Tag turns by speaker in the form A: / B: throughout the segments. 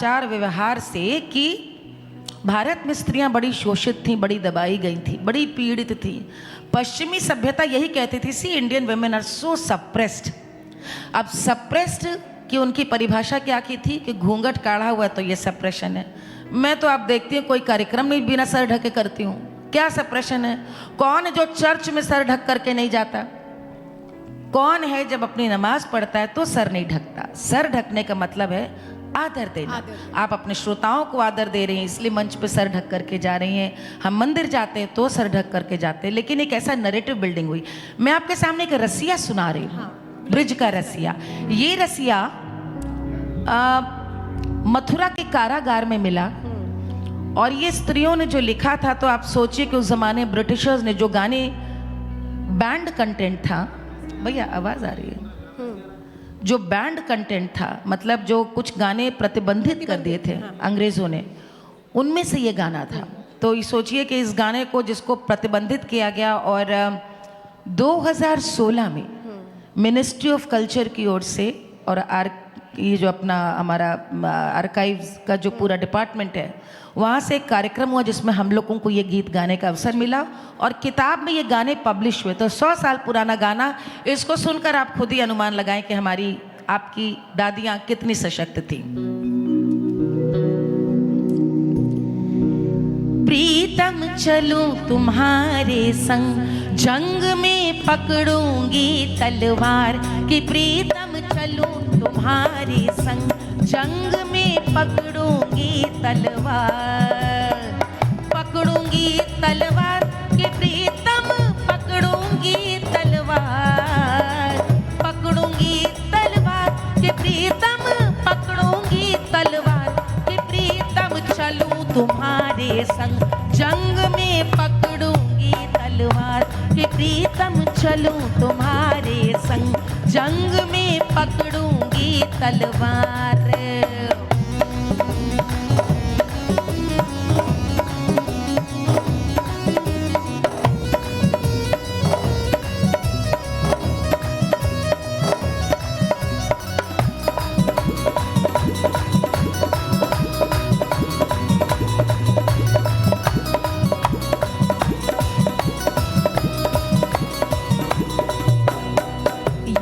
A: आचार व्यवहार से कि भारत में स्त्रियां बड़ी शोषित थीं, बड़ी दबाई गई थीं, बड़ी पीड़ित थीं। पश्चिमी सभ्यता यही कहती थी, see Indian women are so suppressed. अब सप्रेस्ड की उनकी परिभाषा क्या की थी कि घूंघट काढ़ा हुआ तो ये सप्रेशन है। मैं तो आप देखती हैं कोई कार्यक्रम नहीं बिना सर ढके करती हूँ, क्या सप्रेशन है? कौन है जो चर्च में सर ढक करके नहीं जाता? कौन है जब अपनी नमाज पढ़ता है तो सर नहीं ढकता? सर ढकने का मतलब है आदर देना। आप अपने श्रोताओं को आदर दे रही हैं, इसलिए मंच पे सर ढक करके जा रही हैं। हम मंदिर जाते हैं तो सर ढक करके जाते हैं। लेकिन एक ऐसा नैरेटिव बिल्डिंग हुई। मैं आपके सामने एक रसिया सुना रही हूँ, ब्रिज का रसिया। ये रसिया मथुरा के कारागार में मिला और ये स्त्रियों ने जो लिखा था, तो आप सोचिए कि उस जमाने ब्रिटिशर्स ने जो गाने बैंड कंटेंट था, भैया आवाज आ रही है, जो बैंड कंटेंट था, मतलब जो कुछ गाने प्रतिबंधित कर दिए थे अंग्रेजों ने, उनमें से ये गाना था। तो ये सोचिए कि इस गाने को जिसको प्रतिबंधित किया गया और 2016 में मिनिस्ट्री ऑफ कल्चर की ओर से और ये जो अपना हमारा आर्काइव्स का जो पूरा डिपार्टमेंट है, वहाँ से एक कार्यक्रम हुआ जिसमें हम लोगों को ये गीत गाने का अवसर मिला और किताब में ये गाने पब्लिश हुए। तो 100 साल पुराना गाना, इसको सुनकर आप खुद ही अनुमान लगाएं कि हमारी आपकी दादियाँ कितनी सशक्त थी। प्रीतम चलूं तुम्हारे संग, जंग में पकड़ूंगी तलवार की। प्रीतम चलूं तुम्हारे संग, जंग में पकड़ूंगी तलवार। पकड़ूंगी तलवार के प्रीतम, पकड़ूंगी तलवार। पकड़ूंगी तलवार के प्रीतम, पकड़ूंगी तलवार के प्रीतम। चलूं तुम्हारे संग, जंग में पकड़ूंगी तलवार के प्रीतम। चलूं तुम्हारे संग, जंग में पकड़ूंगी तलवार।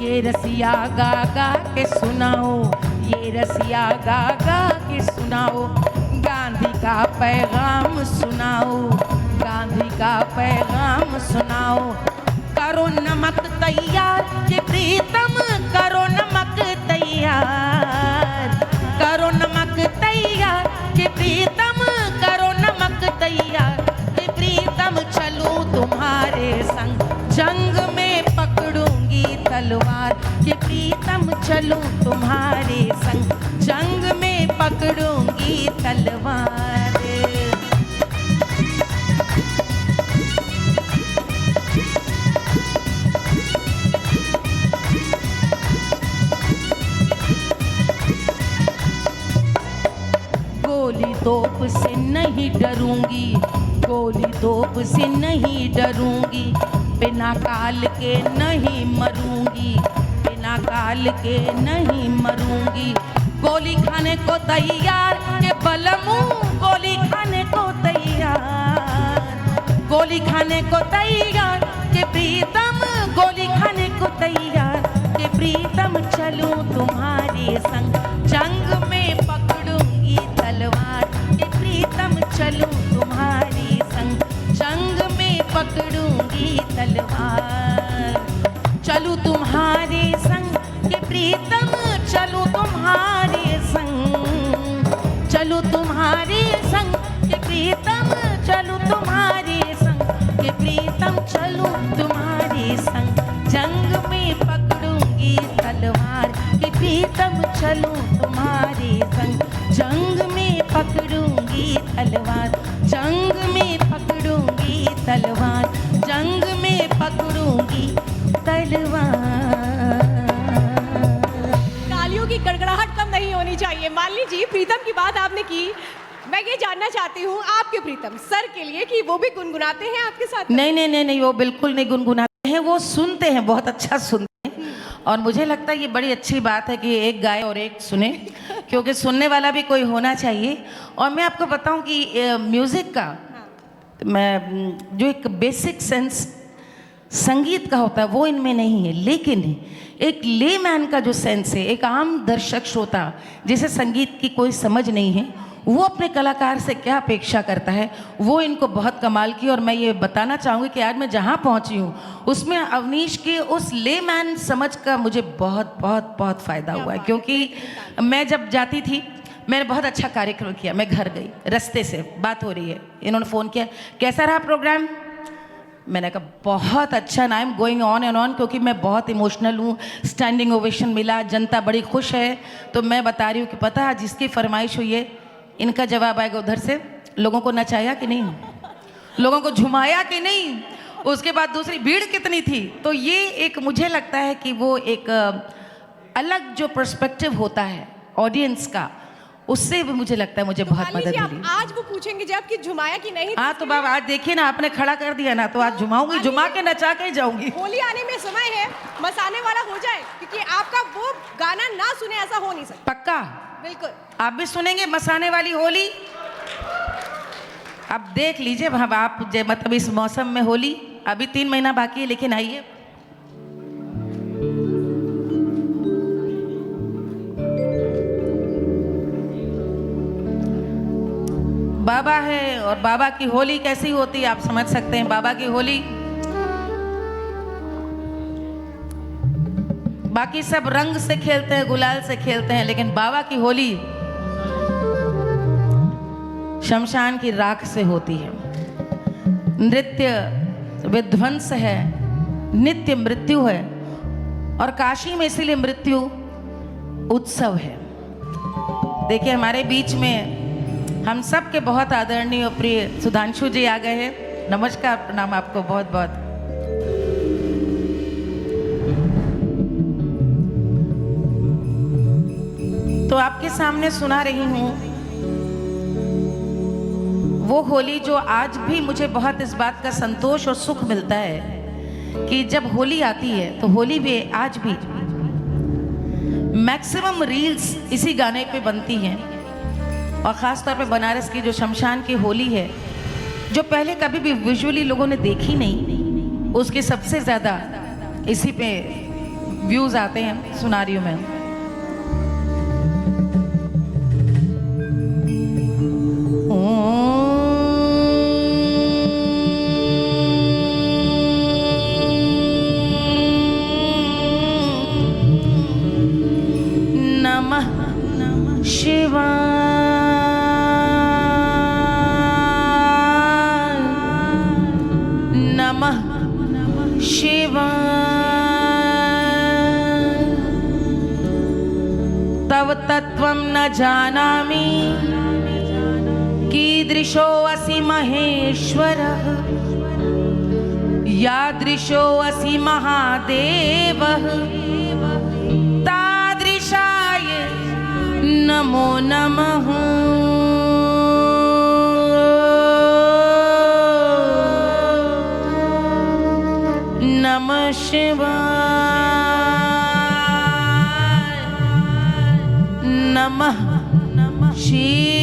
A: ये रसिया गा गा के सुनाओ, ये रसिया गा गा के सुनाओ। गांधी का पैगाम सुनाओ, गांधी का पैगाम सुनाओ। करो नमक तैयार के प्रीतम, करो नमक तैयार। करो नमक तैयार के प्रीतम, करो नमक तैयार के प्रीतम। चलूं तुम्हारे संग, जंग में पकड़ूंगी तलवार के प्रीतम। चलूं तुम्हारे संग, जंग में पकड़ूंगी तलवार। गोली तोप से नहीं डरूंगी, गोली तोप से नहीं डरूंगी। बिना काल के नहीं मरूंगी, बिना काल के नहीं मरूंगी। गोली खाने को तैयार के बलमू, गोली खाने को तैयार। गोली खाने को तैयार के प्रीतम, गोली खाने को तैयार के प्रीतम। चलूं तुम्हारे संग, जंग में पकड़ूंगी तलवार के प्रीतम। चलूं तुम्हारे संग, जंग में पकड़ूंगी तलवार। चलूं तुम्हारे संग के प्रीतम, चलूं तुम्हारे संग। चलूं तुम्हारे संग के प्रीतम, चलूं तुम्हारे संग के प्रीतम। चलूं तुम्हारे संग, जंग में पकड़ूंगी तलवार के प्रीतम। चलूं तुम्हारे संग, जंग में पकड़ूंगी तलवार। जंग में पकड़ूंगी तलवार, जंग में पकड़ूंगी तलवार।
B: तालियों की गड़गड़ाहट कम नहीं होनी चाहिए। मालिनी जी, प्रीतम की बात आपने की, मैं ये जानना चाहती हूँ आपके प्रीतम सर के लिए कि वो भी गुनगुनाते हैं आपके साथ?
A: नहीं नहीं नहीं नहीं, वो बिल्कुल नहीं गुनगुनाते हैं, वो सुनते हैं, बहुत अच्छा सुनते हैं। और मुझे लगता है ये बड़ी अच्छी बात है कि एक गाए और एक सुने, क्योंकि सुनने वाला भी कोई होना चाहिए। और मैं आपको बताऊं कि म्यूज़िक का मैं जो एक बेसिक सेंस संगीत का होता है वो इनमें नहीं है, लेकिन एक लेमैन का जो सेंस है, एक आम दर्शक श्रोता जिसे संगीत की कोई समझ नहीं है, वो अपने कलाकार से क्या अपेक्षा करता है, वो इनको बहुत कमाल की। और मैं ये बताना चाहूँगी कि आज मैं जहाँ पहुँची हूँ उसमें अवनीश के उस लेमैन समझ का मुझे बहुत बहुत बहुत फ़ायदा हुआ है। क्योंकि मैं जब जाती थी, मैंने बहुत अच्छा कार्यक्रम किया, मैं घर गई, रास्ते से बात हो रही है, इन्होंने फ़ोन किया, कैसा रहा प्रोग्राम? मैंने कहा बहुत अच्छा ना, I am going on and on, क्योंकि मैं बहुत इमोशनल हूँ, स्टैंडिंग ओवेशन मिला, जनता बड़ी खुश है। तो मैं बता रही हूँ कि पता है जिसकी फरमाइश हुई है, इनका जवाब आएगा उधर से, लोगों को नचाया कि नहीं, लोगों को झुमाया कि नहीं, उसके बाद दूसरी भीड़ कितनी थी। तो ये एक मुझे लगता है कि वो एक अलग जो पर्सपेक्टिव होता है ऑडियंस का, उससे भी मुझे लगता है मुझे बहुत
B: मालिनी
A: मदद
B: जी, आप
A: मिली।
B: आज वो पूछेंगे जब कि झुमाया कि नहीं।
A: हाँ तो बाबा आज देखिए ना, आपने खड़ा कर दिया ना, तो आज झुमाऊंगी, झुमा के नचा के ही जाऊंगी।
B: होली आने में समय है, मसाने वाला हो जाए, क्योंकि आपका वो गाना ना सुने ऐसा हो नहीं सकता।
A: पक्का
B: बिल्कुल
A: आप भी सुनेंगे मसाने वाली होली? अब देख लीजिए अब आप मतलब इस मौसम में होली, अभी 3 महीना बाकी है, लेकिन आइए बाबा है, और बाबा की होली कैसी होती है आप समझ सकते हैं। बाबा की होली, बाकी सब रंग से खेलते हैं, गुलाल से खेलते हैं, लेकिन बाबा की होली शमशान की राख से होती है। नृत्य विध्वंस है, नित्य मृत्यु है, और काशी में इसीलिए मृत्यु उत्सव है। देखिए हमारे बीच में हम सब के बहुत आदरणीय और प्रिय सुधांशु जी आ गए हैं। नमस्कार, प्रणाम आपको बहुत बहुत। तो आपके सामने सुना रही हूँ वो होली जो आज भी मुझे बहुत इस बात का संतोष और सुख मिलता है कि जब होली आती है तो होली भी आज भी मैक्सिमम रील्स इसी गाने पे बनती हैं, और ख़ास तौर पे बनारस की जो शमशान की होली है, जो पहले कभी भी विजुअली लोगों ने देखी नहीं, उसके सबसे ज़्यादा इसी पे व्यूज़ आते हैं सुनारियों में। नमः शिवाय, नमः शिवाय। तव तत्त्वं न जानामि, कीदृशो असि महेश्वरः, यादृशो असि महादेवः, तादृशाय नमो नमः। नमः शिवाय, नमः शिवाय।